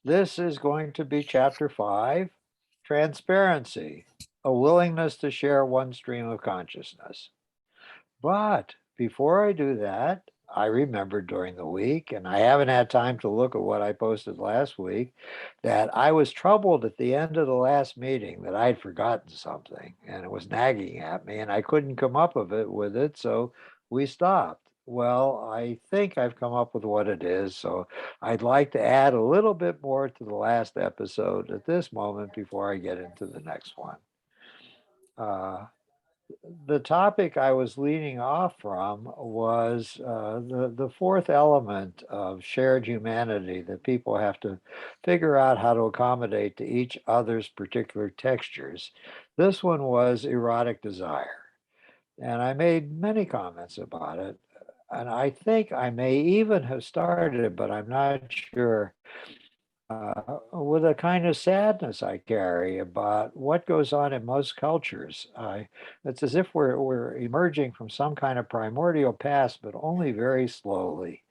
This is going to be chapter 5, transparency, a willingness to share one stream of consciousness. But before I do that, I remembered during the week, and I haven't had time to look at what I posted last week, that I was troubled at the end of the last meeting that I'd forgotten something and it was nagging at me and I couldn't come up with it. So we stopped. Well, I think I've come up with what it is. So I'd like to add a little bit more to the last episode at this moment before I get into the next one. Uh, the topic I was leading off from was the fourth element of shared humanity that people have to figure out how to accommodate to each other's particular textures. This one was erotic desire. And I made many comments about it. And I think I may even have started, but I'm not sure, with a kind of sadness I carry about what goes on in most cultures. It's as if we're emerging from some kind of primordial past, but only very slowly.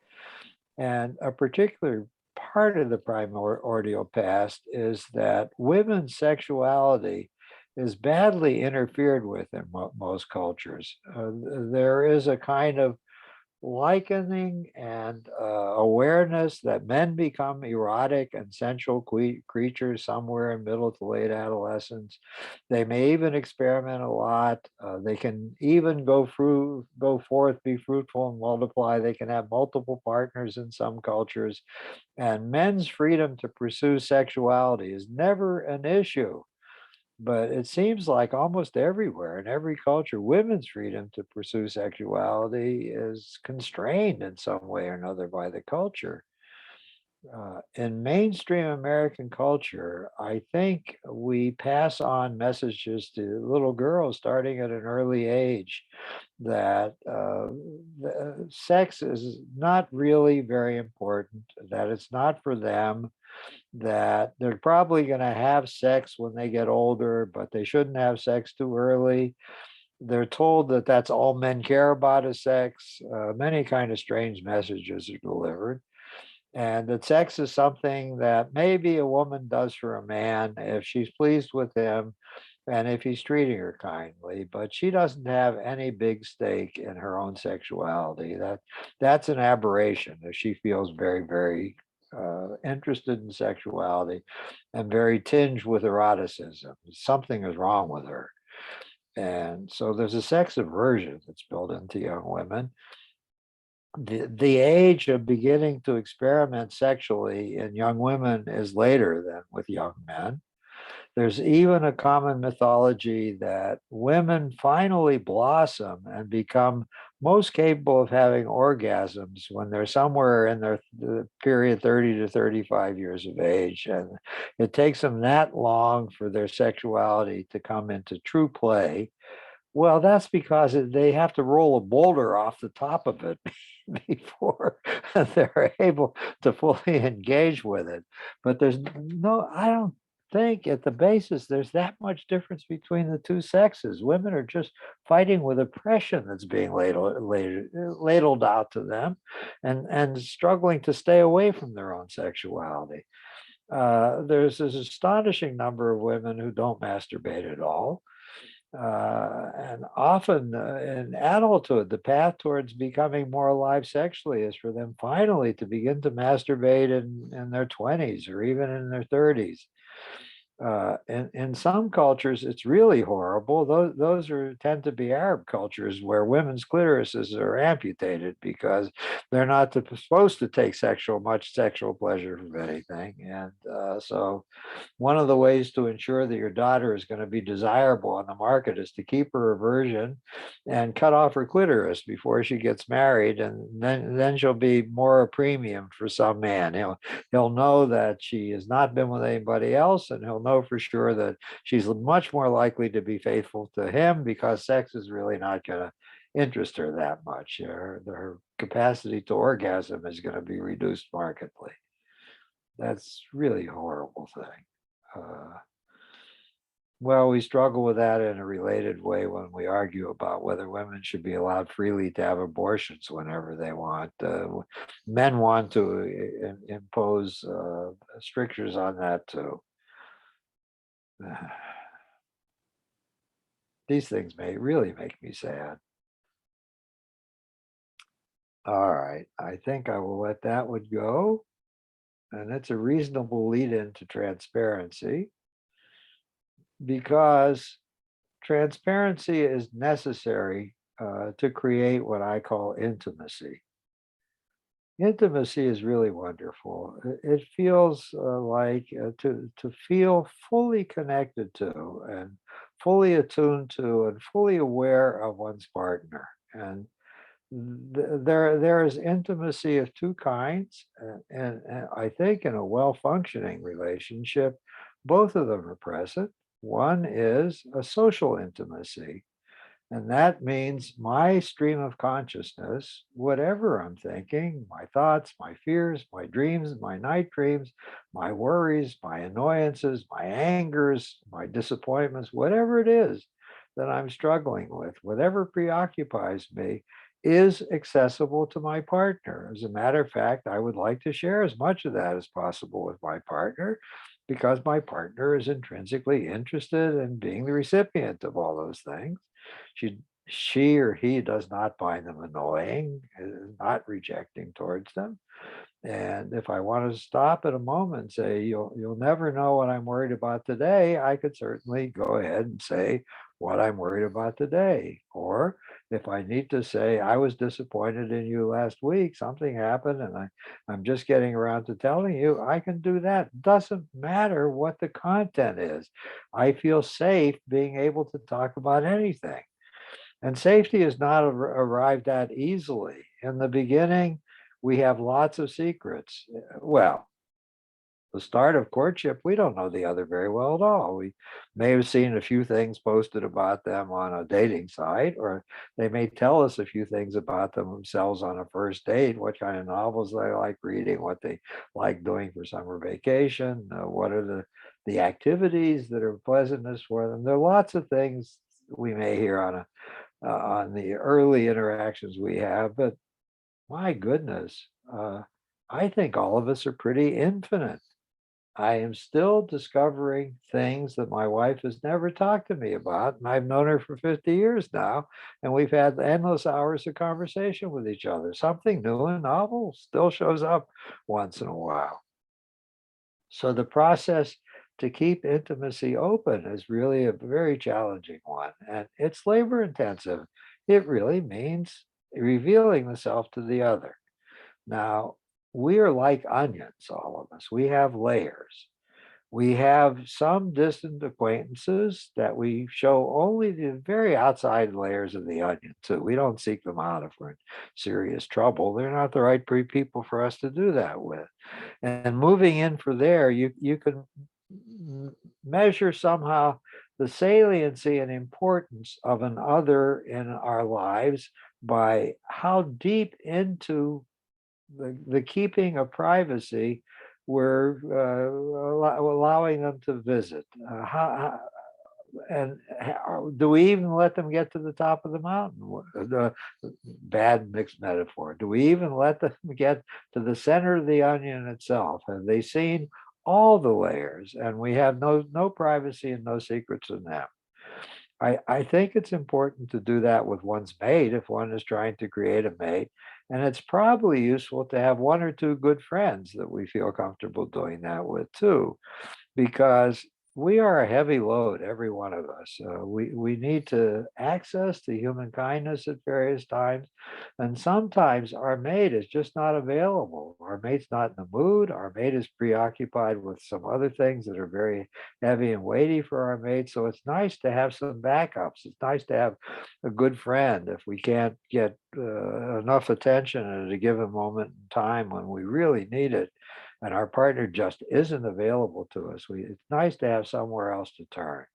And a particular part of the primordial past is that women's sexuality is badly interfered with in most cultures. There is a kind of likening and awareness that men become erotic and sensual creatures somewhere in middle to late adolescence. They may even experiment a lot. They can even go forth, be fruitful and multiply. They can have multiple partners in some cultures. And men's freedom to pursue sexuality is never an issue. But it seems like almost everywhere in every culture, women's freedom to pursue sexuality is constrained in some way or another by the culture. In mainstream American culture, I think we pass on messages to little girls starting at an early age that sex is not really very important, that it's not for them, that they're probably going to have sex when they get older, but they shouldn't have sex too early. They're told that that's all men care about is sex. Many kind of strange messages are delivered. And that sex is something that maybe a woman does for a man if she's pleased with him and if he's treating her kindly, but she doesn't have any big stake in her own sexuality. That's an aberration. If she feels very interested in sexuality and very tinged with eroticism, something is wrong with her. And so there's a sex aversion that's built into young women. The age of beginning to experiment sexually in young women is later than with young men. There's even a common mythology that women finally blossom and become most capable of having orgasms when they're somewhere in their the period 30 to 35 years of age. And it takes them that long for their sexuality to come into true play. Well, that's because they have to roll a boulder off the top of it before they're able to fully engage with it. But I don't think at the basis there's that much difference between the two sexes. Women are just fighting with oppression that's being ladled out to them and struggling to stay away from their own sexuality. There's this astonishing number of women who don't masturbate at all. And often in adulthood, the path towards becoming more alive sexually is for them finally to begin to masturbate in their 20s or even in their 30s. In some cultures, it's really horrible. Those tend to be Arab cultures where women's clitorises are amputated because they're not supposed to take much sexual pleasure from anything. And so one of the ways to ensure that your daughter is going to be desirable on the market is to keep her a virgin and cut off her clitoris before she gets married, and then she'll be more a premium for some man. He'll know that she has not been with anybody else, and he'll know for sure that she's much more likely to be faithful to him because sex is really not going to interest her that much. Her capacity to orgasm is going to be reduced markedly. That's really a horrible thing. Uh, Well, we struggle with that in a related way when we argue about whether women should be allowed freely to have abortions whenever they want. Men want to impose strictures on that too. These things may really make me sad. All right, I think I will let that one go. And it's a reasonable lead into transparency because transparency is necessary to create what I call intimacy. Intimacy is really wonderful. It feels like to feel fully connected to and fully attuned to and fully aware of one's partner. And there is intimacy of two kinds, and I think in a well-functioning relationship, both of them are present. One is a social intimacy, and that means my stream of consciousness, whatever I'm thinking, my thoughts, my fears, my dreams, my night dreams, my worries, my annoyances, my angers, my disappointments, whatever it is that I'm struggling with, whatever preoccupies me, is accessible to my partner. As a matter of fact, I would like to share as much of that as possible with my partner because my partner is intrinsically interested in being the recipient of all those things. She or he does not find them annoying, is not rejecting towards them. And if I want to stop at a moment and say, you'll never know what I'm worried about today, I could certainly go ahead and say what I'm worried about today. Or if I need to say, I was disappointed in you last week, something happened and I'm just getting around to telling you, I can do that. Doesn't matter what the content is. I feel safe being able to talk about anything. And safety is not arrived at easily. In the beginning, we have lots of secrets. Well, the start of courtship, we don't know the other very well at all. We may have seen a few things posted about them on a dating site, or they may tell us a few things about themselves on a first date, what kind of novels they like reading, what they like doing for summer vacation, what are the activities that are pleasantness for them. There are lots of things we may hear on the early interactions we have, but my goodness, I think all of us are pretty infinite. I am still discovering things that my wife has never talked to me about, and I've known her for 50 years now, and we've had endless hours of conversation with each other. Something new and novel still shows up once in a while. So the process to keep intimacy open is really a very challenging one, and it's labor intensive. It really means revealing the self to the other. Now, we are like onions, all of us. We have layers. We have some distant acquaintances that we show only the very outside layers of the onion to. We don't seek them out if we're in serious trouble. They're not the right people for us to do that with. And moving in for there, you can measure somehow the saliency and importance of an other in our lives by how deep into the keeping of privacy we're allowing them to visit. And do we even let them get to the top of the mountain? The bad mixed metaphor. Do we even let them get to the center of the onion itself? Have they seen all the layers? And we have no privacy and no secrets in them. I think it's important to do that with one's mate if one is trying to create a mate. And it's probably useful to have one or two good friends that we feel comfortable doing that with too, because we are a heavy load, every one of us. We need to access to human kindness at various times. And sometimes our mate is just not available. Our mate's not in the mood. Our mate is preoccupied with some other things that are very heavy and weighty for our mate. So it's nice to have some backups. It's nice to have a good friend if we can't get enough attention at a given moment in time when we really need it and our partner just isn't available to us. It's nice to have somewhere else to turn.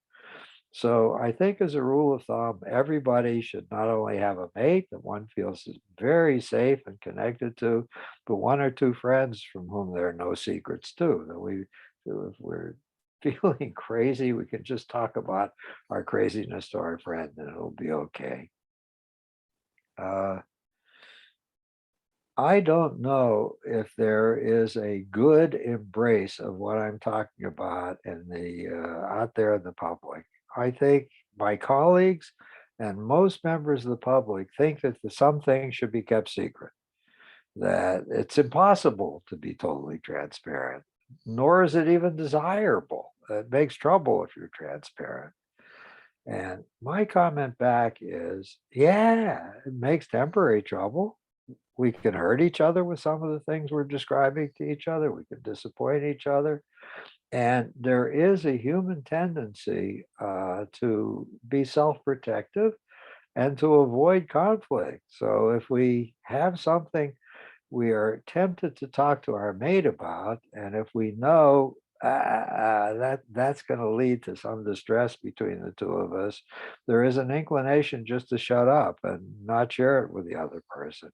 So I think as a rule of thumb, everybody should not only have a mate that one feels is very safe and connected to, but one or two friends from whom there are no secrets too, that if we're feeling crazy, we can just talk about our craziness to our friend and it'll be okay. Uh, I don't know if there is a good embrace of what I'm talking about in the out there in the public. I think my colleagues and most members of the public think that some things should be kept secret, that it's impossible to be totally transparent, nor is it even desirable. It makes trouble if you're transparent. And my comment back is, yeah, it makes temporary trouble. We can hurt each other with some of the things we're describing to each other. We can disappoint each other. And there is a human tendency to be self-protective and to avoid conflict. So if we have something we are tempted to talk to our mate about, and if we know that's going to lead to some distress between the two of us, there is an inclination just to shut up and not share it with the other person.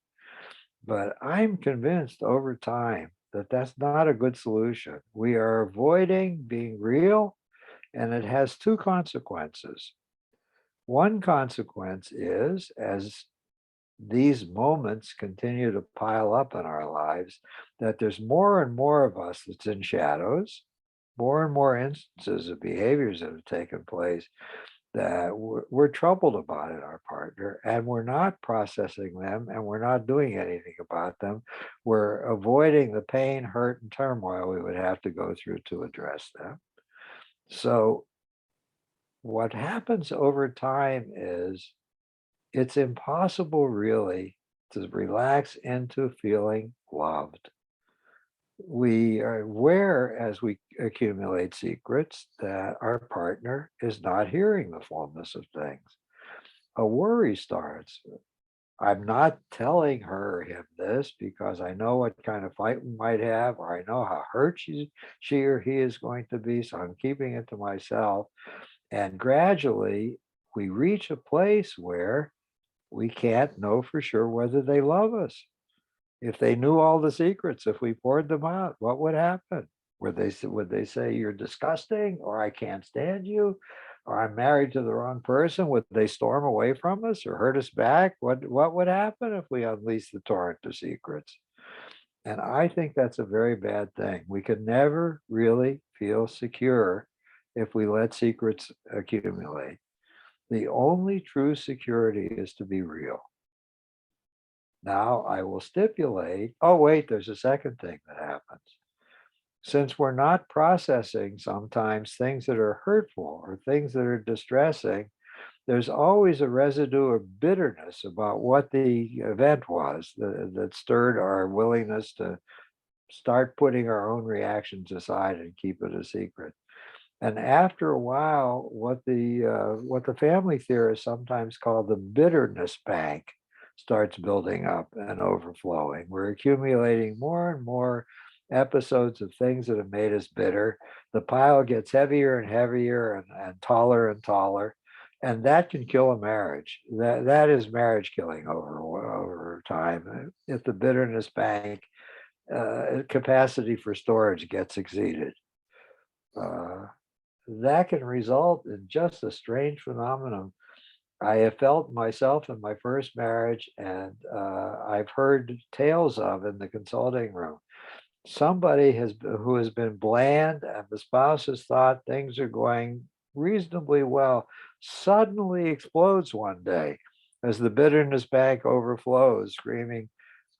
But I'm convinced over time that that's not a good solution. We are avoiding being real, and it has two consequences. One consequence is, as these moments continue to pile up in our lives, that there's more and more of us that's in shadows, more and more instances of behaviors that have taken place that we're troubled about in our partner, and we're not processing them, and we're not doing anything about them. We're avoiding the pain, hurt, and turmoil we would have to go through to address them. So what happens over time is it's impossible really to relax into feeling loved. We are aware as we accumulate secrets that our partner is not hearing the fullness of things. A worry starts. I'm not telling her him this because I know what kind of fight we might have, or I know how hurt she or he is going to be. So I'm keeping it to myself. And gradually we reach a place where we can't know for sure whether they love us. If they knew all the secrets, if we poured them out, what would happen? Would they say you're disgusting, or I can't stand you, or I'm married to the wrong person? Would they storm away from us or hurt us back? What would happen if we unleash the torrent of secrets? And I think that's a very bad thing. We can never really feel secure if we let secrets accumulate. The only true security is to be real. Now I will stipulate, oh, wait, there's a second thing that happens. Since we're not processing sometimes things that are hurtful or things that are distressing, there's always a residue of bitterness about what the event was that stirred our willingness to start putting our own reactions aside and keep it a secret. And after a while, what the family theorists sometimes call the bitterness bank starts building up and overflowing. We're accumulating more and more episodes of things that have made us bitter. The pile gets heavier and heavier and taller and taller. And that can kill a marriage. That is marriage killing over time. If the bitterness bank capacity for storage gets exceeded. Uh, that can result in just a strange phenomenon I have felt myself in my first marriage, and I've heard tales of in the consulting room. Somebody who has been bland, and the spouse has thought things are going reasonably well, suddenly explodes one day as the bitterness bank overflows, screaming,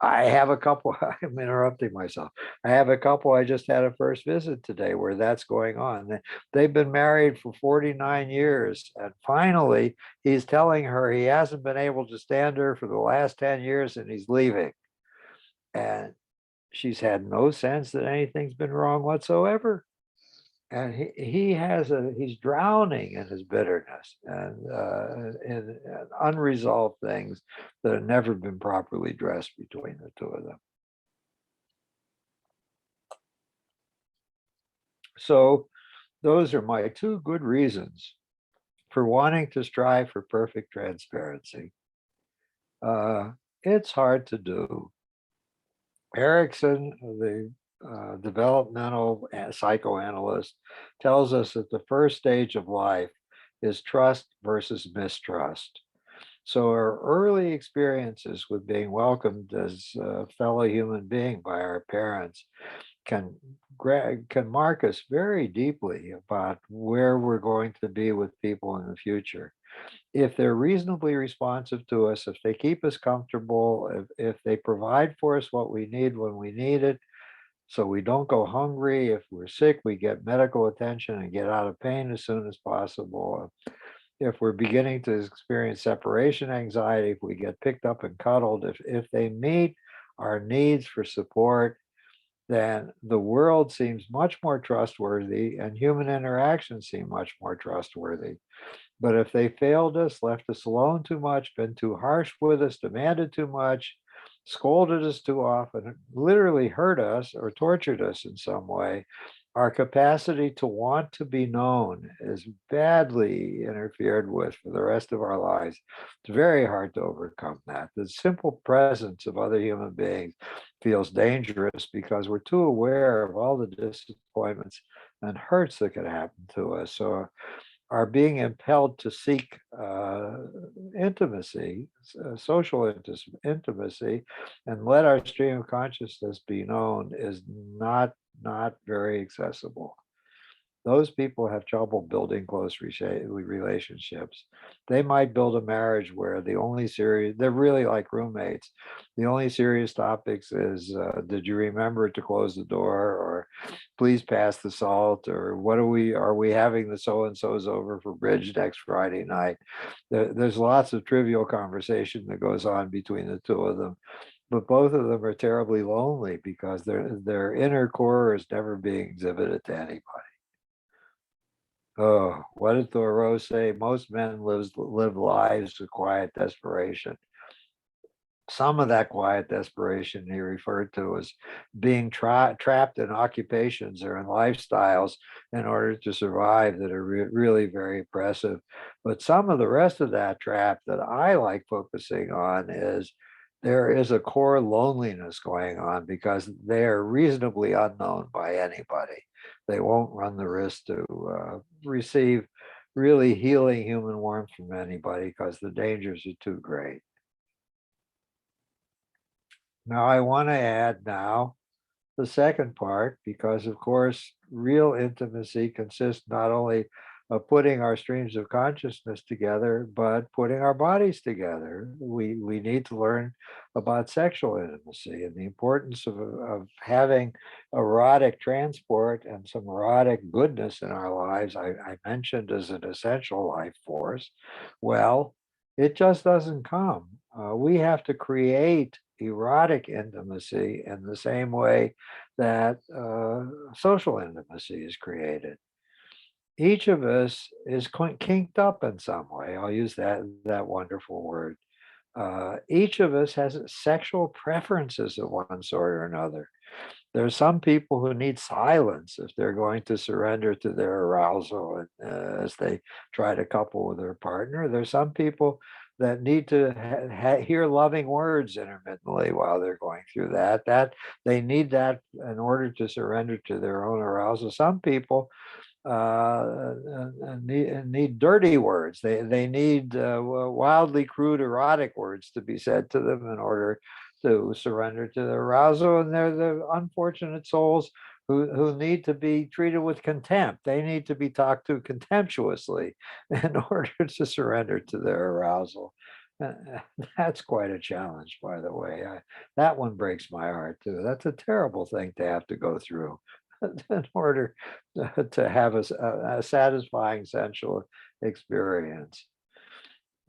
I have a couple, I'm interrupting myself. I have a couple, I just had a first visit today where that's going on. They've been married for 49 years. And finally, he's telling her he hasn't been able to stand her for the last 10 years and he's leaving. And she's had no sense that anything's been wrong whatsoever. And he's drowning in his bitterness and in unresolved things that have never been properly addressed between the two of them. So those are my two good reasons for wanting to strive for perfect transparency. It's hard to do. Erickson, the developmental psychoanalyst, tells us that the first stage of life is trust versus mistrust. So our early experiences with being welcomed as a fellow human being by our parents can can mark us very deeply about where we're going to be with people in the future. If they're reasonably responsive to us, if they keep us comfortable, if they provide for us what we need when we need it, so we don't go hungry. If we're sick, we get medical attention and get out of pain as soon as possible. If we're beginning to experience separation anxiety, if we get picked up and cuddled, if they meet our needs for support, then the world seems much more trustworthy and human interactions seem much more trustworthy. But if they failed us, left us alone too much, been too harsh with us, demanded too much, scolded us too often, literally hurt us or tortured us in some way, our capacity to want to be known is badly interfered with for the rest of our lives. It's very hard to overcome that. The simple presence of other human beings feels dangerous because we're too aware of all the disappointments and hurts that could happen to us. So are being impelled to seek intimacy, social intimacy, and let our stream of consciousness be known is not very accessible. Those people have trouble building close relationships. They might build a marriage where the only serious, they're really like roommates. The only serious topics is, did you remember to close the door? Or please pass the salt? Or are we having the so-and-sos over for bridge next Friday night? There's lots of trivial conversation that goes on between the two of them. But both of them are terribly lonely because their inner core is never being exhibited to anybody. Oh, what did Thoreau say? Most men live lives of quiet desperation. Some of that quiet desperation he referred to as being trapped in occupations or in lifestyles in order to survive that are really very oppressive. But some of the rest of that trap that I like focusing on is there is a core loneliness going on because they are reasonably unknown by anybody. They won't run the risk to receive really healing human warmth from anybody because the dangers are too great. Now, I want to add now the second part, because of course, real intimacy consists not only of putting our streams of consciousness together, but putting our bodies together. We need to learn about sexual intimacy and the importance of having erotic transport and some erotic goodness in our lives. I mentioned as an essential life force. Well, it just doesn't come. We have to create erotic intimacy in the same way that social intimacy is created. Each of us is kinked up in some way. I'll use that wonderful word. Each of us has sexual preferences of one sort or another. There are some people who need silence if they're going to surrender to their arousal as they try to couple with their partner. There's some people that need to hear loving words intermittently while they're going through that. That they need that in order to surrender to their own arousal. Some people need dirty words. They need wildly crude erotic words to be said to them in order to surrender to their arousal. And they're the unfortunate souls who need to be treated with contempt. They need to be talked to contemptuously in order to surrender to their arousal. Uh, That's quite a challenge, by the way. That one breaks my heart too. That's a terrible thing to have to go through in order to have a satisfying sensual experience.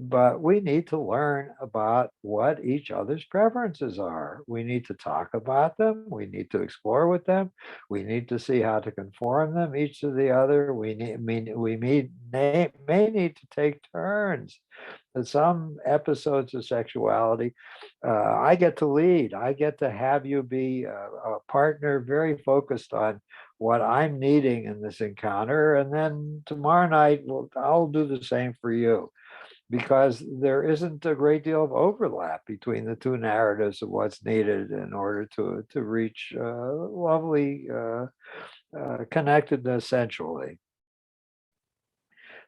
But we need to learn about what each other's preferences are. We need to talk about them. We need to explore with them. We need to see how to conform them each to the other. May need to take turns. In some episodes of sexuality, I get to lead. I get to have you be a partner very focused on what I'm needing in this encounter. And then tomorrow night, I'll do the same for you. because there isn't a great deal of overlap between the two narratives of what's needed in order to reach lovely connectedness centrally.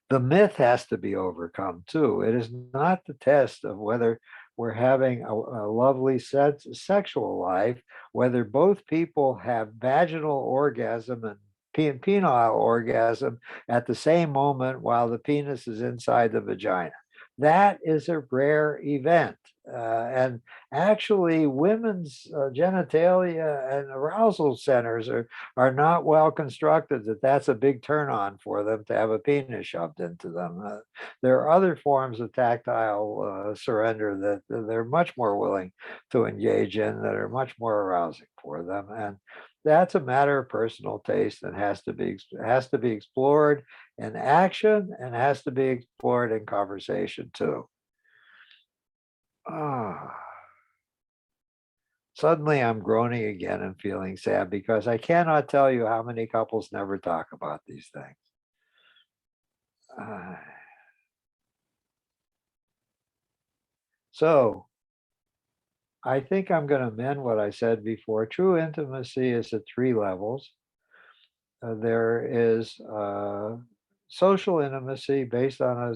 The myth has to be overcome too. It is not the test of whether we're having a lovely sexual life, whether both people have vaginal orgasm and penile orgasm at the same moment while the penis is inside the vagina. That is a rare event. And actually, women's genitalia and arousal centers are not well constructed, that's a big turn on for them to have a penis shoved into them. There are other forms of tactile surrender that they're much more willing to engage in, that are much more arousing for them. And that's a matter of personal taste and has to be explored in action and has to be explored in conversation too. Ah. Suddenly I'm groaning again and feeling sad because I cannot tell you how many couples never talk about these things. Uh, so I think I'm going to amend what I said before. True intimacy is at three levels. There is social intimacy based on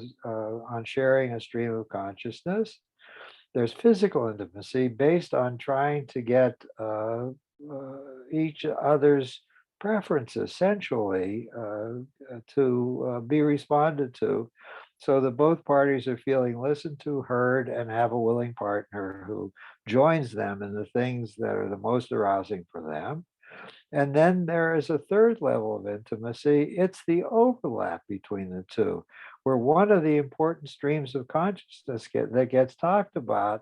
sharing a stream of consciousness. There's physical intimacy based on trying to get each other's preferences sensually to be responded to, so that both parties are feeling listened to, heard, and have a willing partner who joins them in the things that are the most arousing for them. And then there is a third level of intimacy. It's the overlap between the two, where one of the important streams of consciousness that gets talked about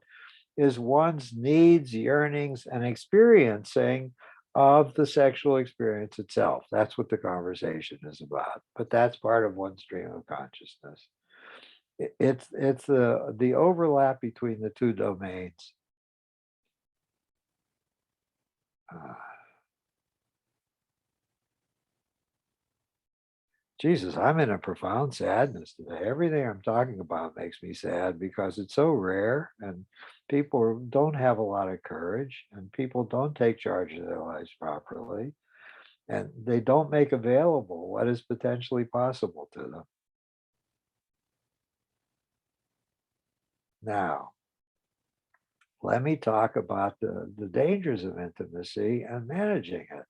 is one's needs, yearnings, and experiencing of the sexual experience itself. That's what the conversation is about. But that's part of one stream of consciousness. It's the overlap between the two domains. Uh, Jesus, I'm in a profound sadness today. Everything I'm talking about makes me sad because it's so rare and people don't have a lot of courage and people don't take charge of their lives properly and they don't make available what is potentially possible to them. Now, let me talk about the dangers of intimacy and managing it.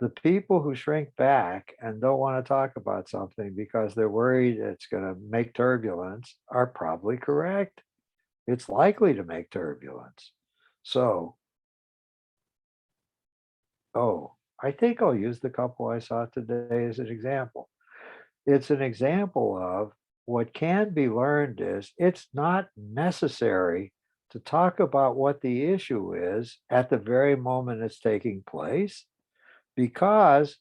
The people who shrink back and don't want to talk about something because they're worried it's going to make turbulence are probably correct. It's likely to make turbulence. So, I think I'll use the couple I saw today as an example. It's an example of what can be learned is it's not necessary to talk about what the issue is at the very moment it's taking place, because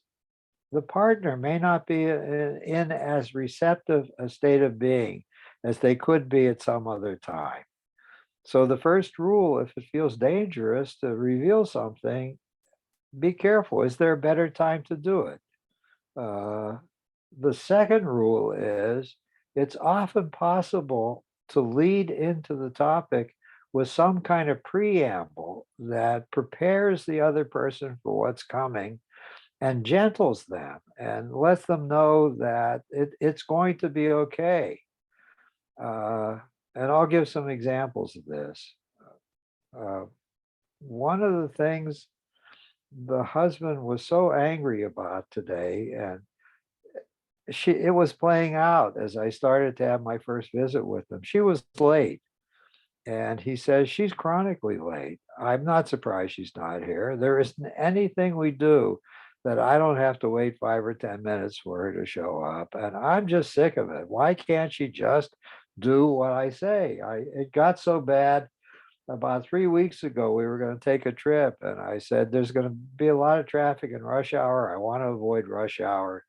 the partner may not be in as receptive a state of being as they could be at some other time. So the first rule, if it feels dangerous to reveal something, be careful. Is there a better time to do it? Uh, the second rule is it's often possible to lead into the topic with some kind of preamble that prepares the other person for what's coming and gentles them and lets them know that it's going to be okay. Uh, and I'll give some examples of this. Uh, One of the things the husband was so angry about today, and it was playing out as I started to have my first visit with them. She was late, and he says she's chronically late. I'm not surprised she's not here. There isn't anything we do that I don't have to wait 5 or 10 minutes for her to show up, and I'm just sick of it. Why can't she just do what I say? It got so bad about 3 weeks ago. We were going to take a trip, and I said there's going to be a lot of traffic in rush hour. I want to avoid rush hour.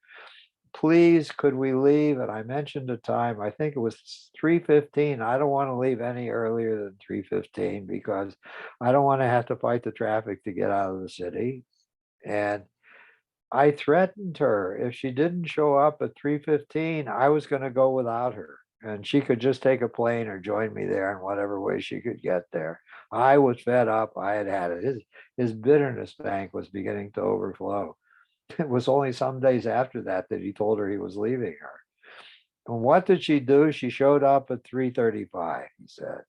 Please, could we leave? And I mentioned a time, I think it was 3:15. I don't want to leave any earlier than 3:15 because I don't want to have to fight the traffic to get out of the city. And I threatened her if she didn't show up at 3:15, I was going to go without her. and she could just take a plane or join me there in whatever way she could get there. I was fed up. I had had it. His bitterness bank was beginning to overflow. It was only some days after that that he told her he was leaving her. And what did she do? She showed up at 3:35, he said.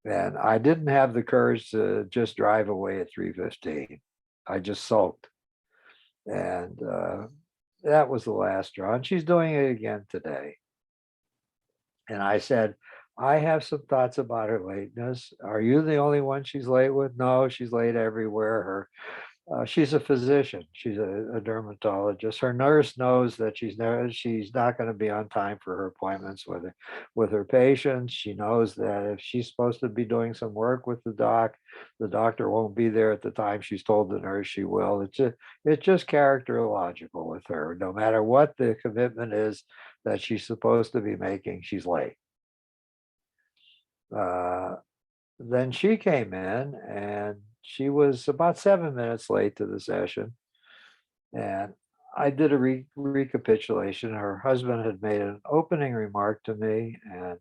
And I didn't have the courage to just drive away at 3:15. I just sulked. And that was the last straw. And she's doing it again today. And I said, I have some thoughts about her lateness. Are you the only one she's late with? No, she's late everywhere. She's a physician. She's a dermatologist. Her nurse knows that she's not going to be on time for her appointments with her patients. She knows that if she's supposed to be doing some work with the doctor won't be there at the time she's told the nurse she will. It's just characterological with her. No matter what the commitment is that she's supposed to be making, she's late. Uh, then she came in and she was about 7 minutes late to the session. And I did a recapitulation. Her husband had made an opening remark to me, and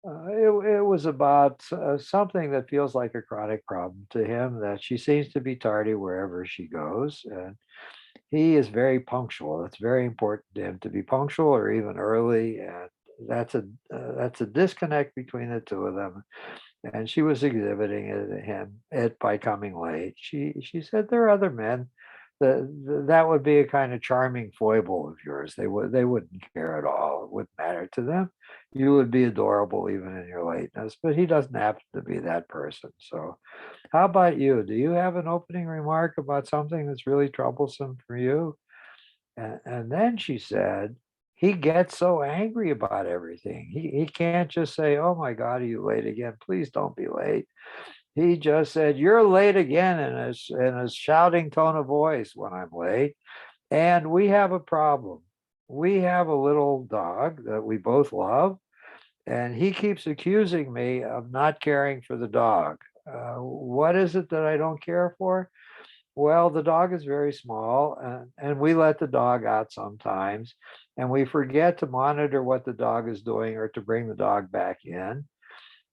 it was about something that feels like a chronic problem to him, that she seems to be tardy wherever she goes. And he is very punctual. It's very important to him to be punctual or even early. And that's a disconnect between the two of them, and she was exhibiting it by coming late. She said there are other men that would be a kind of charming foible of yours. They wouldn't care at all. It wouldn't matter to them. You would be adorable even in your lateness, but he doesn't happen to be that person. So how about you? Do you have an opening remark about something that's really troublesome for you? And then she said, he gets so angry about everything. He can't just say, oh my God, are you late again? Please don't be late. He just said, you're late again, in a shouting tone of voice when I'm late. And we have a problem. We have a little dog that we both love, and he keeps accusing me of not caring for the dog. What is it that I don't care for? Well, the dog is very small, and we let the dog out sometimes, and we forget to monitor what the dog is doing or to bring the dog back in.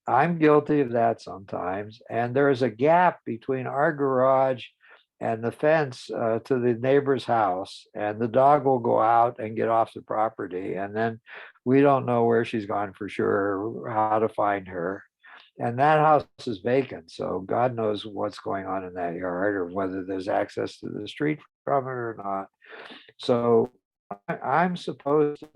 I'm guilty of that sometimes. And there is a gap between our garage and the fence to the neighbor's house, and the dog will go out and get off the property. And then we don't know where she's gone for sure, or how to find her. And that house is vacant. So God knows what's going on in that yard, or whether there's access to the street from it or not. So I'm supposed to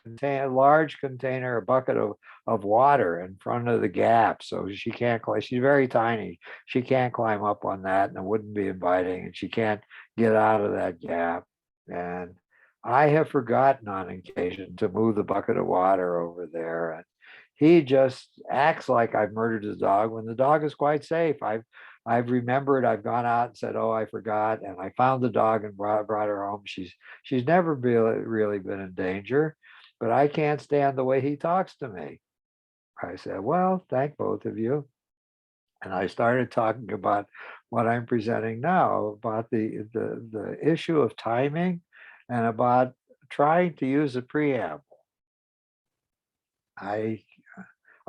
contain a large container, a bucket of water in front of the gap. So she can't climb. She's very tiny. She can't climb up on that, and it wouldn't be inviting. And she can't get out of that gap. And I have forgotten on occasion to move the bucket of water over there. And he just acts like I've murdered his dog when the dog is quite safe. I've remembered, I've gone out and said, oh, I forgot. And I found the dog and brought her home. She's never really been in danger, but I can't stand the way he talks to me. I said, well, thank both of you. And I started talking about what I'm presenting now, about the issue of timing, and about trying to use a preamble. I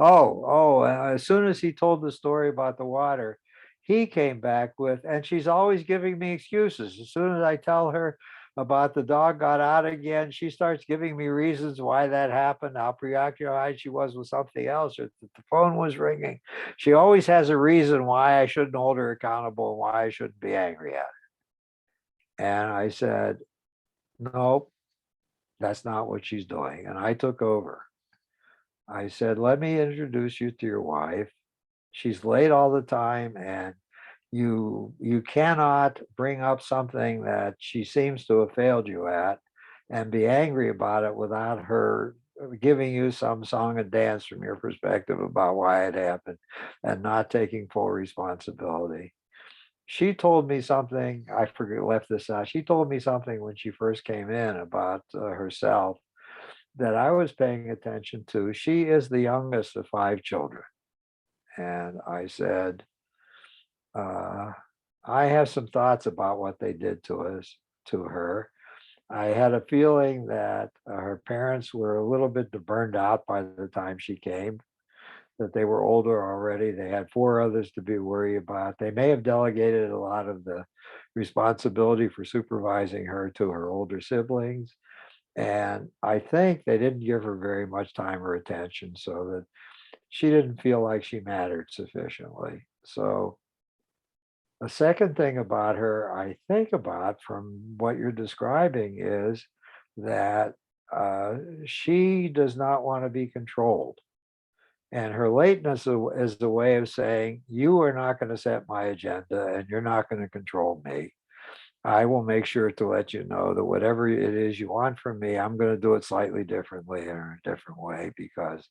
as soon as he told the story about the water, he came back with, and she's always giving me excuses. As soon as I tell her about the dog got out again, she starts giving me reasons why that happened, how preoccupied she was with something else, or that the phone was ringing. She always has a reason why I shouldn't hold her accountable and why I shouldn't be angry at her. And I said, nope, that's not what she's doing. And I took over. I said, let me introduce you to your wife. She's late all the time, and you cannot bring up something that she seems to have failed you at and be angry about it without her giving you some song and dance from your perspective about why it happened, and not taking full responsibility. She told me something, I forget, left this out. She told me something when she first came in about herself that I was paying attention to. She is the youngest of 5 children. And I said, uh, I have some thoughts about what they did to her. I had a feeling that her parents were a little bit burned out by the time she came, that they were older already. They had four others to be worried about. They may have delegated a lot of the responsibility for supervising her to her older siblings. And I think they didn't give her very much time or attention so that she didn't feel like she mattered sufficiently. So the second thing about her I think about from what you're describing is that she does not want to be controlled. And her lateness is the way of saying, you are not going to set my agenda and you're not going to control me. I will make sure to let you know that whatever it is you want from me, I'm going to do it slightly differently or a different way because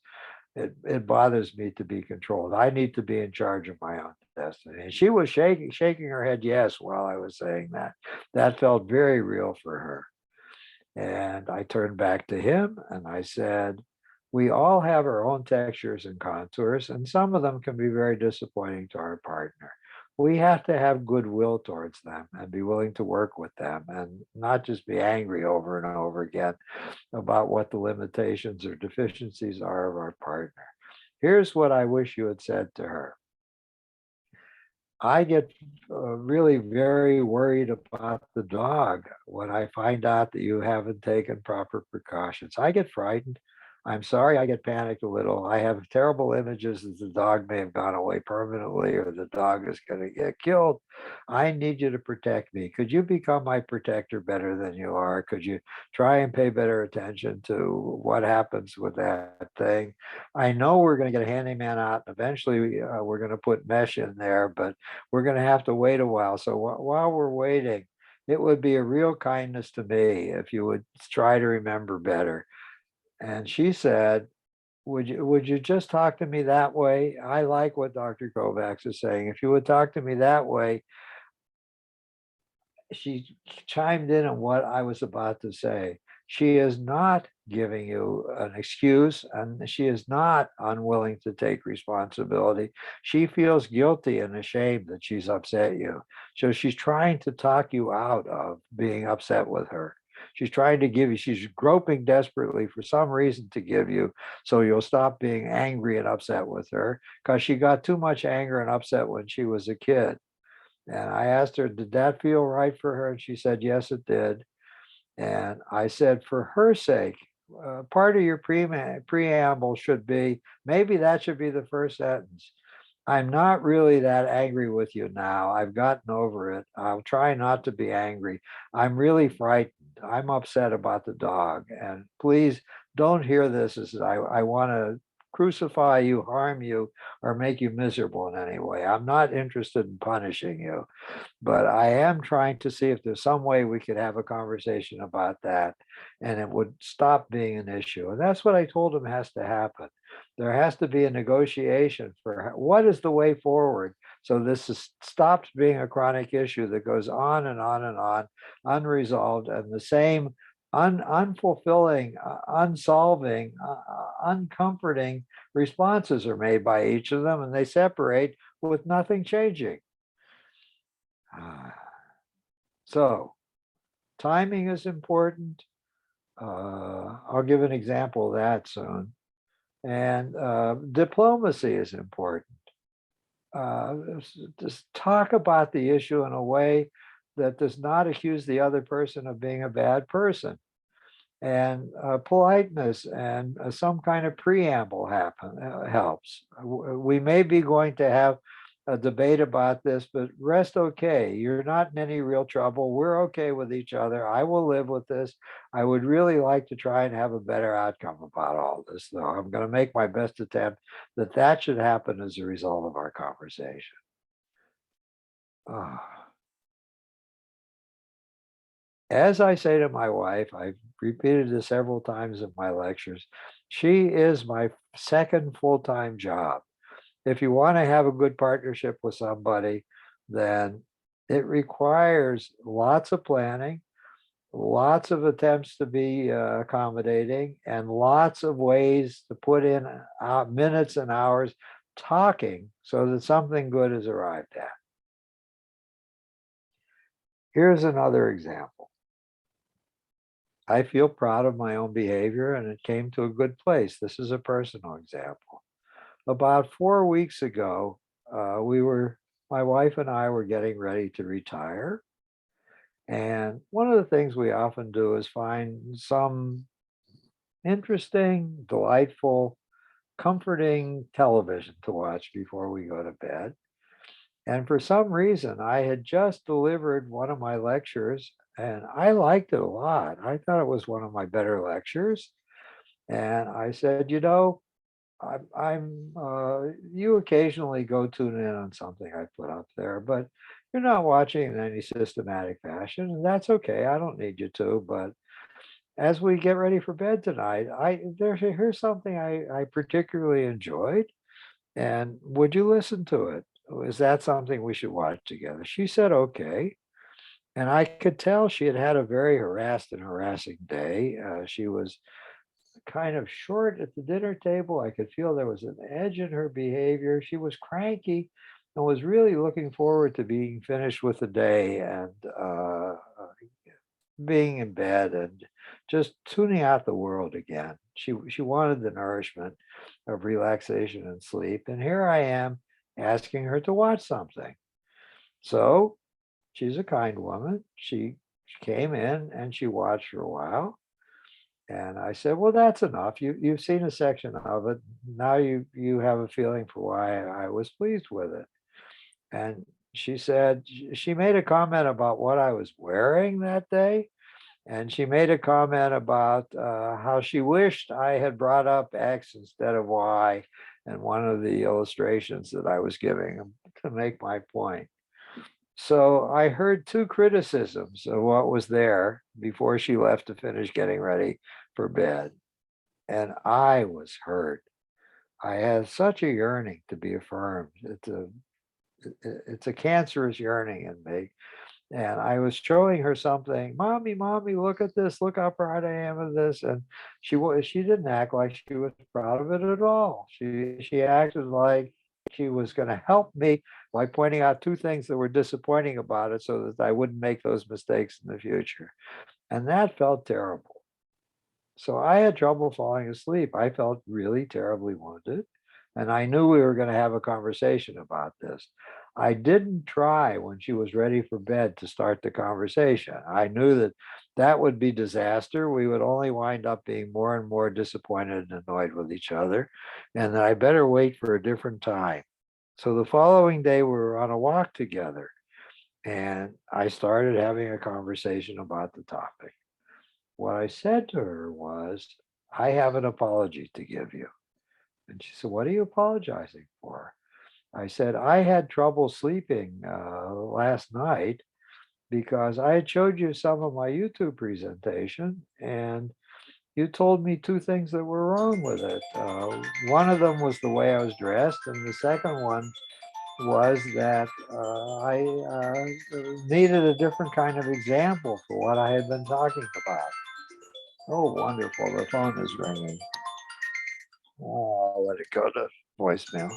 it bothers me to be controlled. I need to be in charge of my own destiny. And she was shaking her head yes while I was saying that. That felt very real for her. And I turned back to him and I said, we all have our own textures and contours, and some of them can be very disappointing to our partner. We have to have goodwill towards them and be willing to work with them and not just be angry over and over again about what the limitations or deficiencies are of our partner. Here's what I wish you had said to her. I get really very worried about the dog when I find out that you haven't taken proper precautions. I get frightened. I'm sorry, I get panicked a little. I have terrible images that the dog may have gone away permanently or the dog is going to get killed. I need you to protect me. Could you become my protector better than you are? Could you try and pay better attention to what happens with that thing? I know we're going to get a handyman out and eventually we're going to put mesh in there, but we're going to have to wait a while. So while we're waiting, it would be a real kindness to me if you would try to remember better. And she said, would you just talk to me that way? I like what Dr. Kovacs is saying. If you would talk to me that way, she chimed in on what I was about to say. She is not giving you an excuse and she is not unwilling to take responsibility. She feels guilty and ashamed that she's upset you. So she's trying to talk you out of being upset with her. She's trying to give you, she's groping desperately for some reason to give you so you'll stop being angry and upset with her because she got too much anger and upset when she was a kid. And I asked her, did that feel right for her? And she said, yes, it did. And I said, for her sake, part of your preamble should be, maybe that should be the first sentence. I'm not really that angry with you now. I've gotten over it. I'll try not to be angry. I'm really frightened. I'm upset about the dog. And please don't hear this as I want to crucify you, harm you, or make you miserable in any way. I'm not interested in punishing you. But I am trying to see if there's some way we could have a conversation about that and it would stop being an issue. And that's what I told him has to happen. There has to be a negotiation for what is the way forward. So stops being a chronic issue that goes on and on and on, unresolved, and the same unfulfilling, unsolving, uncomforting responses are made by each of them, and they separate with nothing changing. So timing is important. I'll give an example of that soon. And diplomacy is important. Just talk about the issue in a way that does not accuse the other person of being a bad person. And politeness and some kind of preamble helps. We may be going to have a debate about this, but rest okay. You're not in any real trouble. We're okay with each other. I will live with this. I would really like to try and have a better outcome about all this, though. I'm going to make my best attempt that should happen as a result of our conversation. As I say to my wife, I've repeated this several times in my lectures, she is my second full-time job. If you want to have a good partnership with somebody, then it requires lots of planning, lots of attempts to be accommodating, and lots of ways to put in minutes and hours talking so that something good is arrived at. Here's another example. I feel proud of my own behavior and it came to a good place. This is a personal example. About 4 weeks ago, my wife and I were getting ready to retire. And one of the things we often do is find some interesting, delightful, comforting television to watch before we go to bed. And for some reason, I had just delivered one of my lectures and I liked it a lot. I thought it was one of my better lectures. And I said, you occasionally go tune in on something I put up there, but you're not watching in any systematic fashion, and that's okay. I don't need you to, but as we get ready for bed tonight, here's something I particularly enjoyed, and would you listen to it? Is that something we should watch together? She said, okay. And I could tell she had had a very harassed and harassing day. She was kind of short at the dinner table. I could feel there was an edge in her behavior. She was cranky and was really looking forward to being finished with the day and being in bed and just tuning out the world again. She wanted the nourishment of relaxation and sleep. And here I am asking her to watch something. So she's a kind woman. She came in and she watched for a while. And I said, "Well, that's enough. You've seen a section of it. Now you have a feeling for why I was pleased with it." And she said she made a comment about what I was wearing that day, and she made a comment about how she wished I had brought up X instead of Y in one of the illustrations that I was giving to make my point. So I heard two criticisms of what was there before she left to finish getting ready for bed. And I was hurt. I had such a yearning to be affirmed. It's a cancerous yearning in me. And I was showing her something, mommy, mommy, look at this, look how proud I am of this. And she didn't act like she was proud of it at all. She acted like she was going to help me by pointing out two things that were disappointing about it so that I wouldn't make those mistakes in the future. And that felt terrible. So I had trouble falling asleep. I felt really terribly wounded. And I knew we were going to have a conversation about this. I didn't try when she was ready for bed to start the conversation. I knew that that would be disaster. We would only wind up being more and more disappointed and annoyed with each other, and that I better wait for a different time. So the following day, we were on a walk together, and I started having a conversation about the topic. What I said to her was, I have an apology to give you. And she said, what are you apologizing for? I said, I had trouble sleeping last night because I had showed you some of my YouTube presentation and you told me two things that were wrong with it. One of them was the way I was dressed, and the second one was that I needed a different kind of example for what I had been talking about. Oh, wonderful. The phone is ringing. Oh, I'll let it go to voicemail.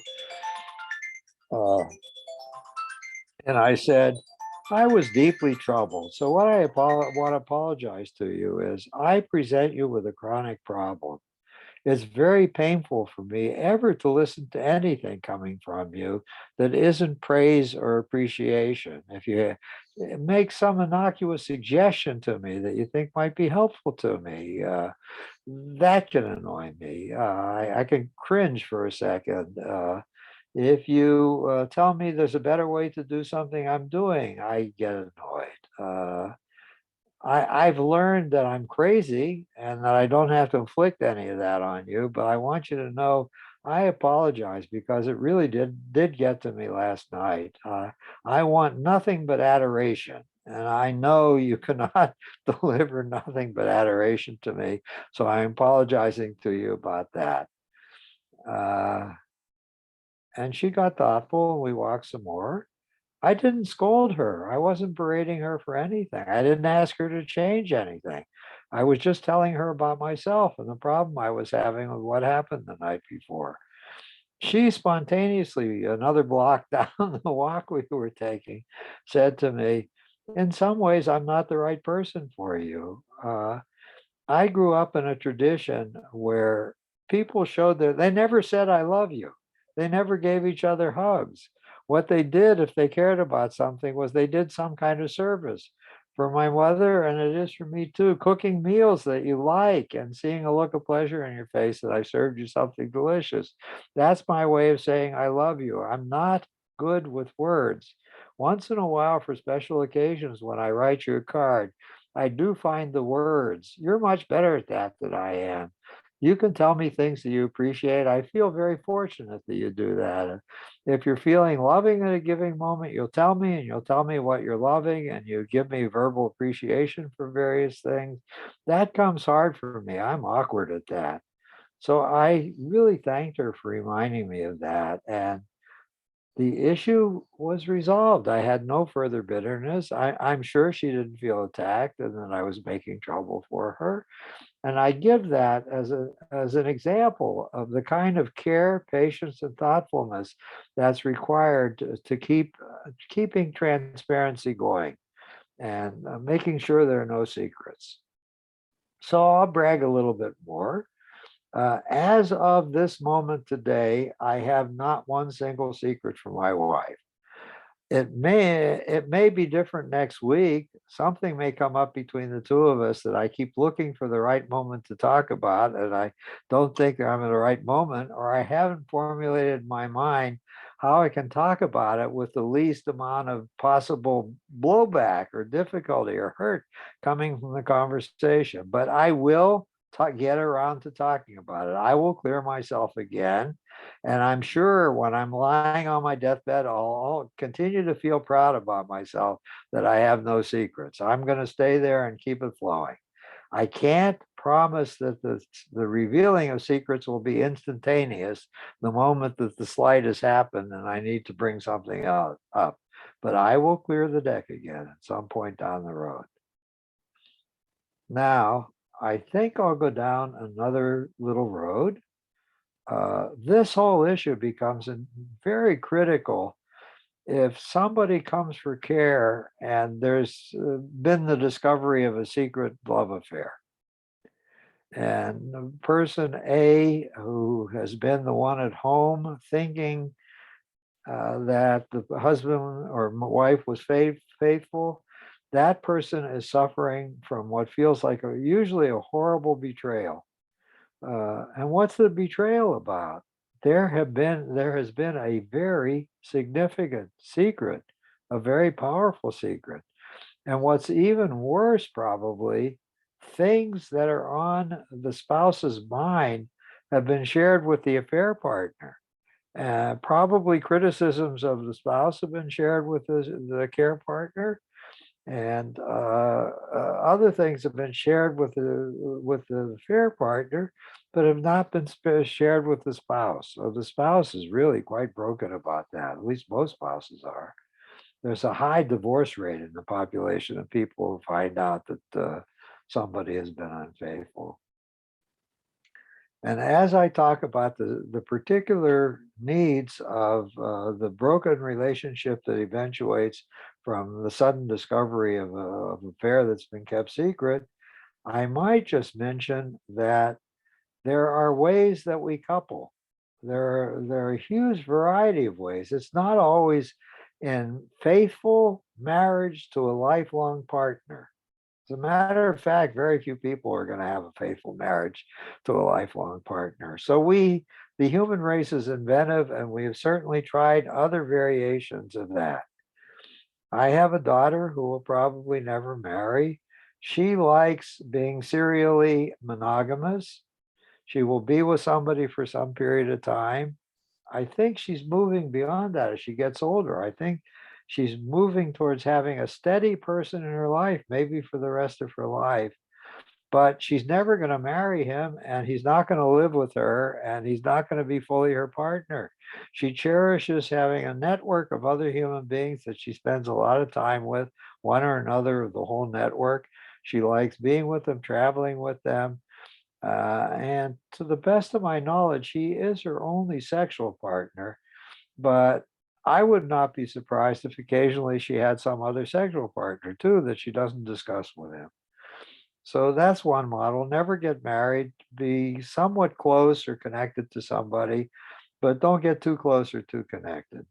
Uh, and I said, I was deeply troubled. So what I want to apologize to you is I present you with a chronic problem. It's very painful for me ever to listen to anything coming from you that isn't praise or appreciation. If you make some innocuous suggestion to me that you think might be helpful to me, that can annoy me. I can cringe for a second. If you tell me there's a better way to do something I'm doing, I get annoyed. I've learned that I'm crazy and that I don't have to inflict any of that on you, but I want you to know I apologize because it really did get to me last night. I want nothing but adoration, and I know you cannot deliver nothing but adoration to me, so I'm apologizing to you about that. Uh, and she got thoughtful, and we walked some more. I didn't scold her. I wasn't berating her for anything. I didn't ask her to change anything. I was just telling her about myself and the problem I was having with what happened the night before. She spontaneously, another block down the walk we were taking, said to me, in some ways, I'm not the right person for you. I grew up in a tradition where people showed they never said, I love you. They never gave each other hugs. What they did, if they cared about something, was they did some kind of service for my mother, and it is for me too. Cooking meals that you like and seeing a look of pleasure in your face that I served you something delicious. That's my way of saying, I love you. I'm not good with words. Once in a while, for special occasions, when I write you a card, I do find the words. You're much better at that than I am. You can tell me things that you appreciate. I feel very fortunate that you do that. If you're feeling loving at a giving moment, you'll tell me and you'll tell me what you're loving and you give me verbal appreciation for various things. That comes hard for me. I'm awkward at that. So I really thanked her for reminding me of that. And the issue was resolved. I had no further bitterness. I'm sure she didn't feel attacked and that I was making trouble for her. And I give that as an example of the kind of care, patience, and thoughtfulness that's required to keep keeping transparency going and making sure there are no secrets. So I'll brag a little bit more. As of this moment today, I have not one single secret from my wife. It may be different next week. Something may come up between the two of us that I keep looking for the right moment to talk about, and I don't think I'm in the right moment, or I haven't formulated in my mind how I can talk about it with the least amount of possible blowback or difficulty or hurt coming from the conversation. But I will get around to talking about it. I will clear myself again. And I'm sure when I'm lying on my deathbed, I'll continue to feel proud about myself that I have no secrets. I'm going to stay there and keep it flowing. I can't promise that the revealing of secrets will be instantaneous the moment that the slight has happened and I need to bring something up. But I will clear the deck again at some point down the road. Now, I think I'll go down another little road. This whole issue becomes very critical if somebody comes for care and there's been the discovery of a secret love affair. And person A, who has been the one at home thinking that the husband or wife was faithful, that person is suffering from what feels like usually a horrible betrayal. And what's the betrayal about? There has been a very significant secret, a very powerful secret. And what's even worse, probably, things that are on the spouse's mind have been shared with the affair partner. Probably criticisms of the spouse have been shared with the care partner, and other things have been shared with the affair partner, but have not been shared with the spouse. So the spouse is really quite broken about that. At least most spouses are. There's a high divorce rate in the population of people who find out that somebody has been unfaithful. And as I talk about the particular needs of the broken relationship that eventuates from the sudden discovery of an affair that's been kept secret, I might just mention that there are ways that we couple. There are a huge variety of ways. It's not always in faithful marriage to a lifelong partner. As a matter of fact, very few people are going to have a faithful marriage to a lifelong partner. So the human race is inventive, and we have certainly tried other variations of that. I have a daughter who will probably never marry. She likes being serially monogamous. She will be with somebody for some period of time. I think she's moving beyond that as she gets older. I think she's moving towards having a steady person in her life, maybe for the rest of her life. But she's never going to marry him, and he's not going to live with her, and he's not going to be fully her partner. She cherishes having a network of other human beings that she spends a lot of time with, one or another of the whole network. She likes being with them, traveling with them. And to the best of my knowledge, he is her only sexual partner. But I would not be surprised if occasionally she had some other sexual partner too that she doesn't discuss with him. So that's one model. Never get married. Be somewhat close or connected to somebody, but don't get too close or too connected.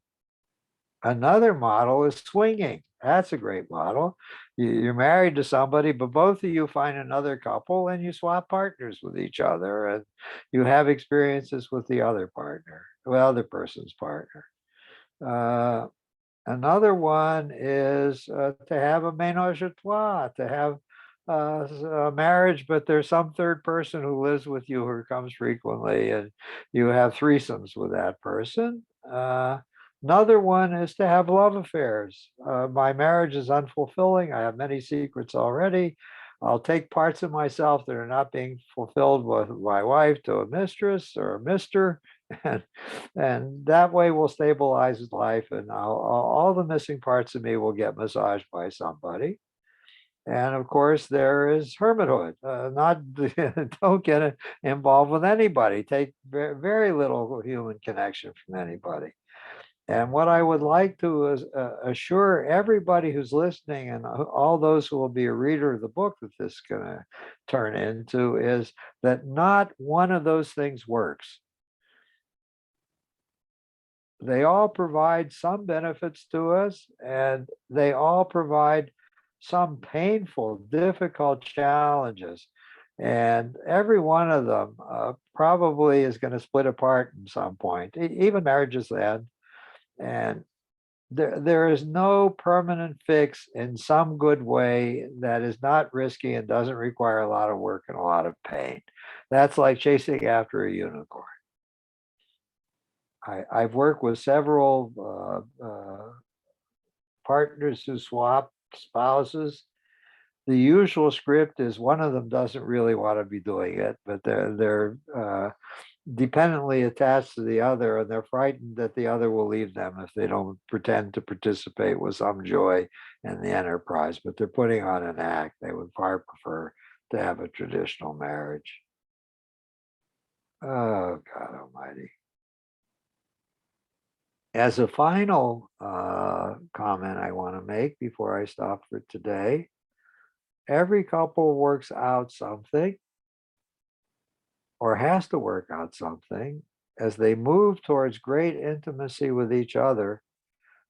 Another model is swinging. That's a great model. You're married to somebody, but both of you find another couple and you swap partners with each other, and you have experiences with the other partner, the other person's partner. Uh, Another one is to have a ménage à trois, to have a marriage, but there's some third person who lives with you who comes frequently, and you have threesomes with that person. Another one is to have love affairs. My marriage is unfulfilling. I have many secrets already. I'll take parts of myself that are not being fulfilled with my wife to a mistress or a mister, and that way we'll stabilize his life, and all the missing parts of me will get massaged by somebody. And of course, there is hermithood. Not don't get involved with anybody. Take very little human connection from anybody. And what I would like to is, assure everybody who's listening and all those who will be a reader of the book that this is going to turn into is that not one of those things works. They all provide some benefits to us, and they all provide some painful, difficult challenges. And every one of them probably is going to split apart in some point. Even marriages end. And there is no permanent fix in some good way that is not risky and doesn't require a lot of work and a lot of pain. That's like chasing after a unicorn. I've worked with several partners who swap spouses. The usual script is one of them doesn't really want to be doing it, but they're dependently attached to the other, and they're frightened that the other will leave them if they don't pretend to participate with some joy in the enterprise. But they're putting on an act. They would far prefer to have a traditional marriage. Oh, God Almighty. As a final comment I want to make before I stop for today, every couple works out something or has to work out something as they move towards great intimacy with each other.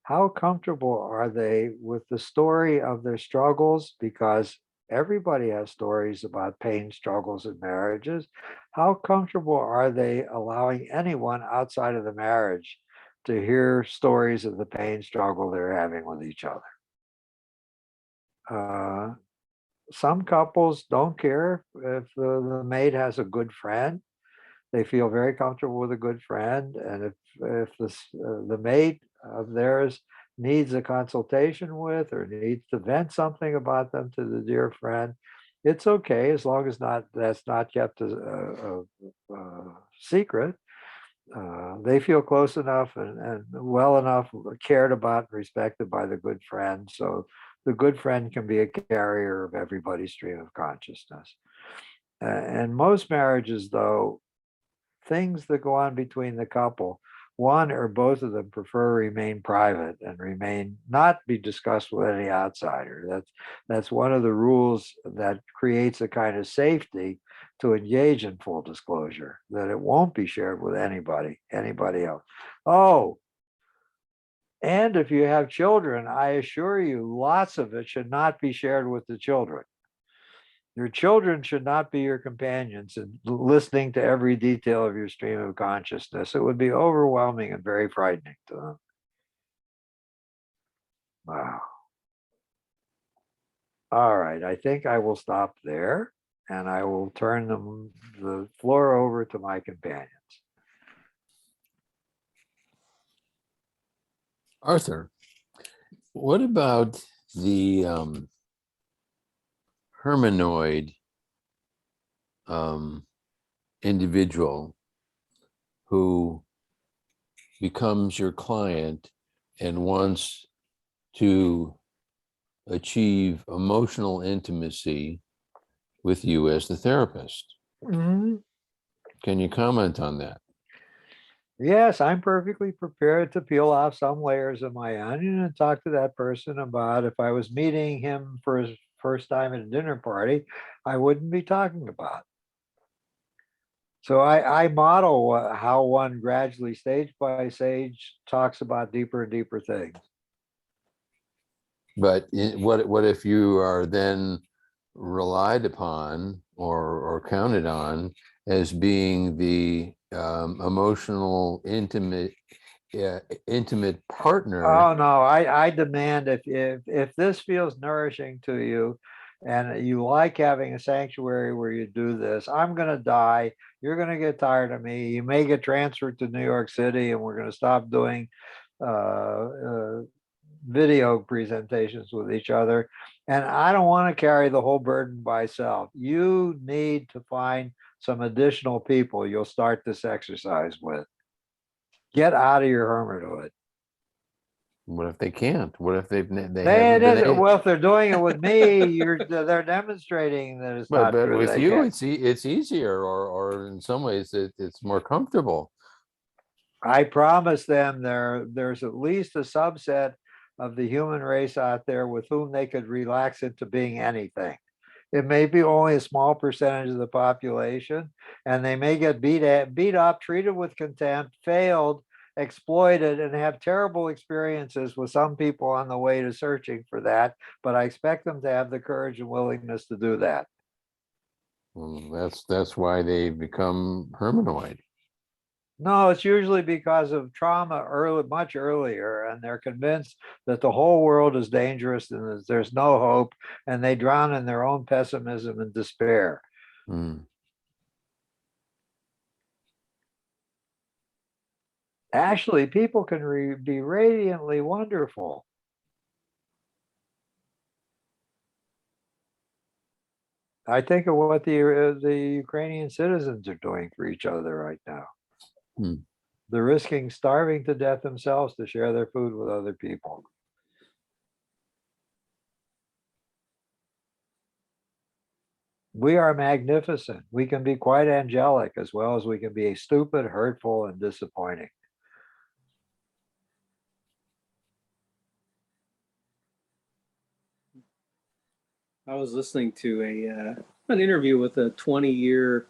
How comfortable are they with the story of their struggles? Because everybody has stories about pain, struggles, and marriages. How comfortable are they allowing anyone outside of the marriage to hear stories of the pain, struggle they're having with each other? Some couples don't care if the maid has a good friend. They feel very comfortable with a good friend, and if the mate of theirs needs a consultation with or needs to vent something about them to the dear friend, it's okay as long as that's not kept a secret. They feel close enough and well enough cared about and respected by the good friend, so the good friend can be a carrier of everybody's stream of consciousness. And most marriages, though, things that go on between the couple, one or both of them prefer remain private and remain not be discussed with any outsider. That's one of the rules that creates a kind of safety to engage in full disclosure, that it won't be shared with anybody else. Oh, and if you have children, I assure you, lots of it should not be shared with the children. Your children should not be your companions and listening to every detail of your stream of consciousness. It would be overwhelming and very frightening to them. Wow. All right. I think I will stop there and I will turn the floor over to my companions. Arthur, what about the hermanoid individual who becomes your client and wants to achieve emotional intimacy with you as the therapist? Mm-hmm. Can you comment on that? Yes, I'm perfectly prepared to peel off some layers of my onion and talk to that person about if I was meeting him for first time at a dinner party, I wouldn't be talking about. So I model how one gradually, stage by stage, talks about deeper and deeper things. But what if you are then relied upon or counted on as being the emotional, intimate partner? Oh, no, I demand if this feels nourishing to you and you like having a sanctuary where you do this, I'm gonna die. You're gonna get tired of me. You may get transferred to New York City and we're gonna stop doing video presentations with each other. And I don't want to carry the whole burden by myself. You need to find some additional people you'll start this exercise with. Get out of your hermithood. What if they can't? What if they haven't It been is, able? well, if they're doing it with me, they're demonstrating that it's not But true. with They you, can't. it's easier, or in some ways, it's more comfortable. I promise them there's at least a subset of the human race out there with whom they could relax into being anything. It may be only a small percentage of the population, and they may get beat up, treated with contempt, failed, exploited, and have terrible experiences with some people on the way to searching for that. But I expect them to have the courage and willingness to do that. Well, that's why they become hermanoid. No, it's usually because of trauma much earlier, and they're convinced that the whole world is dangerous and that there's no hope, and they drown in their own pessimism and despair. Mm. Actually, people can be radiantly wonderful. I think of what the Ukrainian citizens are doing for each other right now. Mm. They're risking starving to death themselves to share their food with other people. We are magnificent. We can be quite angelic as well as we can be stupid, hurtful, and disappointing. I was listening to an interview with a 20-year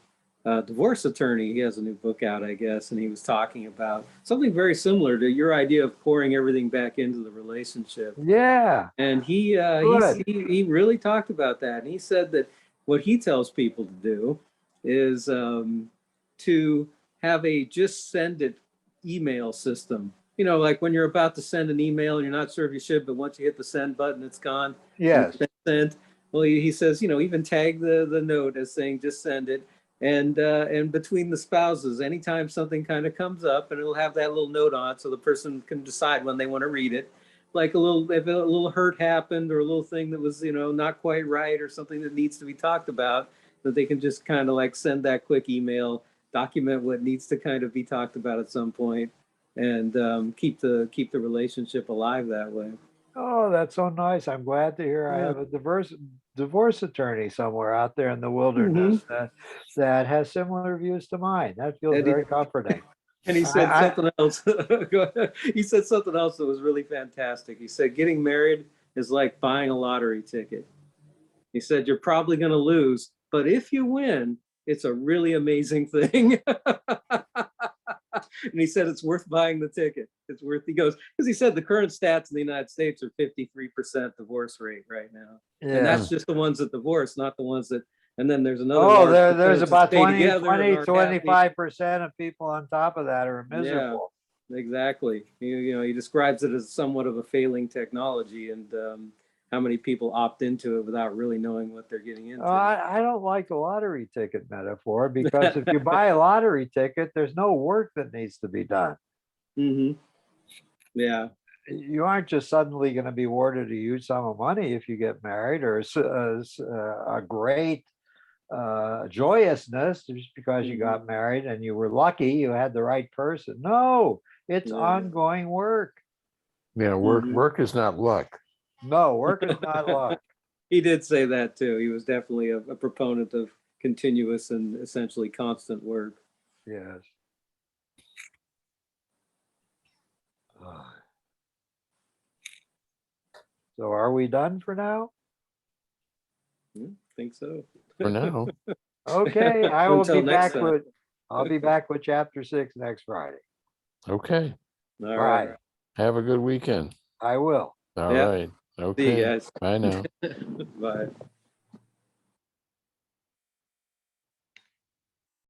divorce attorney. He has a new book out, I guess, and he was talking about something very similar to your idea of pouring everything back into the relationship. Yeah, And good. he really talked about that. And he said that what he tells people to do is to have a just send it email system. You know, like when you're about to send an email and you're not sure if you should, but once you hit the send button, it's gone. And Yes. it's been sent. Well, he says, you know, even tag the note as saying just send it. And between the spouses, anytime something kind of comes up, and it'll have that little note on it so the person can decide when they want to read it. Like if a little hurt happened or a little thing that was, you know, not quite right or something that needs to be talked about, that they can just kind of like send that quick email, document what needs to kind of be talked about at some point, and keep the relationship alive that way. Oh, that's so nice. I'm glad to hear I Yeah. have a divorce attorney somewhere out there in the Mm-hmm. wilderness that has similar views to mine. That feels And he, very comforting. and he said I something else. He said something else that was really fantastic. He said getting married is like buying a lottery ticket. He said, you're probably going to lose, but if you win, it's a really amazing thing. And he said, it's worth buying the ticket. It's worth, he goes, because he said the current stats in the United States are 53% divorce rate right now. And Yeah. that's just the ones that divorce, not the ones that, and then there's another Oh, large there's percentage that about stay 20, together and 20, aren't happy. 25% of people on top of that are Yeah, miserable. exactly. You know, he describes it as somewhat of a failing technology, and how many people opt into it without really knowing what they're getting into. I don't like the lottery ticket metaphor because if you buy a lottery ticket, there's no work that needs to be done. Mm-hmm. Yeah. You aren't just suddenly going to be awarded a huge sum of money if you get married, or a great joyousness just because you got married and you were lucky you had the right person. No, it's Yeah. ongoing work. Yeah, work is not luck. No, work is not luck. He did say that too. He was definitely a proponent of continuous and essentially constant work. Yes. So are we done for now? Think so. for now. Okay, I will Until be next back time. with, I'll be back with chapter 6 next Friday. Okay, All right. Bye. have a good weekend. I will. All Yeah. right, See you okay, guys. bye now. Bye.